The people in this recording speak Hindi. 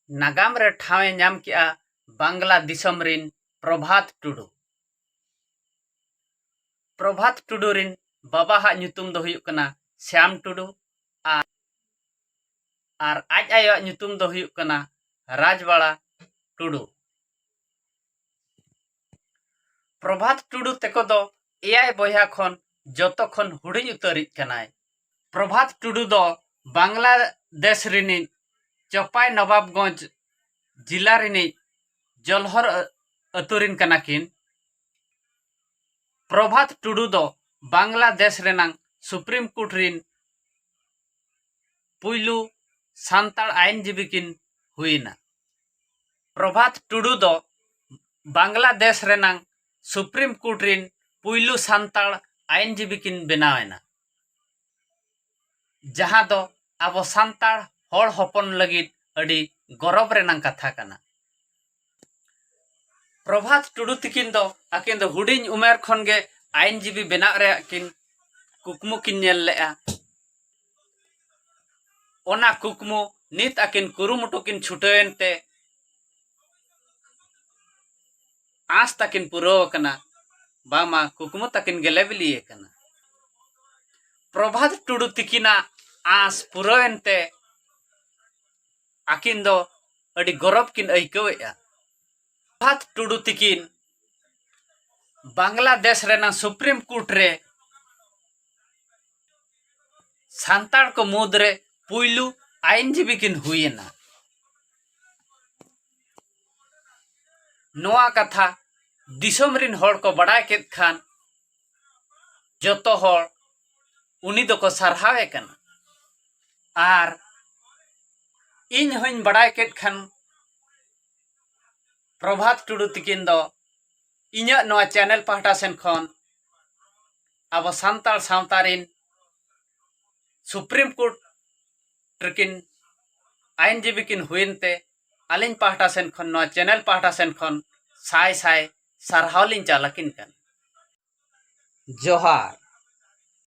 नागाम रे ठावे नाम किया बांग्ला दिसम रिन प्रभात टुडू। प्रभात टुडू रिन बाबा हा ᱧᱩᱛᱩᱢ ᱫᱚ ᱦᱩᱭᱩᱜ ᱠᱟᱱᱟ श्याम टुडू आर आज आयोआᱜ ᱧᱩᱛᱩᱢ ᱫᱚ ᱦᱩᱭᱩᱜ ᱠᱟᱱᱟ राजवाड़ा टुडू। प्रभात टुडू तेको दो एयाय बयहा खन जतो खन हुडिñ उतारिज कनाय। प्रभात टुडू दो बांग्लादेश रिनिज चपाई नवाबगंज जिला रिनिज जलहर अतुरिन कनाकिन। प्रभात टुडू दो बांग्लादेश रेनांग सुप्रीम कोर्ट रिन पुयलु सान्ताड़ आइनजीबी किन हुईना। प्रभात टुडू दो बांग्लादेश रेनांग सुप्रीम कोर्ट रिन पुयलु सान्ताड़ आइनजीबी किन बनावेना, जहां दो आबो सान्ताड़ हर हपन लगिद अडी गौरव रेनांग कथा कना। प्रभात टुडू तिकिन दो आकिन दो हुडिñ उमेर खन गे आइनजीबी बनाव रे किन कुकमु किन नेल लेआ। ओना कुकमु नित आकिन कुरुमुटु किन छुटेनते आस तकिन पुरो कना बामा कुकमु तकिन गेले बिलिए कना। प्रभात टुडू तिकिना आस पुरोएनते आकिन दो अडी गौरव किन अइकवेआ। प्रभात टुडू तिकिन बांग्लादेश रेना सुप्रीम कोर्ट रे सान्ताड़ को मुद्रे पुयलु आइनजीबी किन हुईना। नोआ कथा दिसोम रिन हर को बड़ाय केद खान जतो हर उनी दो को सरहावे कना। आर इन होइन बड़ाय केद खान प्रभात टुडू तिकिन दो इन्या नोआ चैनल पाहटा सेन खन अब सान्ताड़ सावता रिन सुप्रीम कोर्ट ट्रकिन आइनजीबी किन हुईनते आलिन पाहटा सेन खन नोआ चैनल पाहटा सेन खन साय साय सारहाव लिन चालकिन कन। जोहार।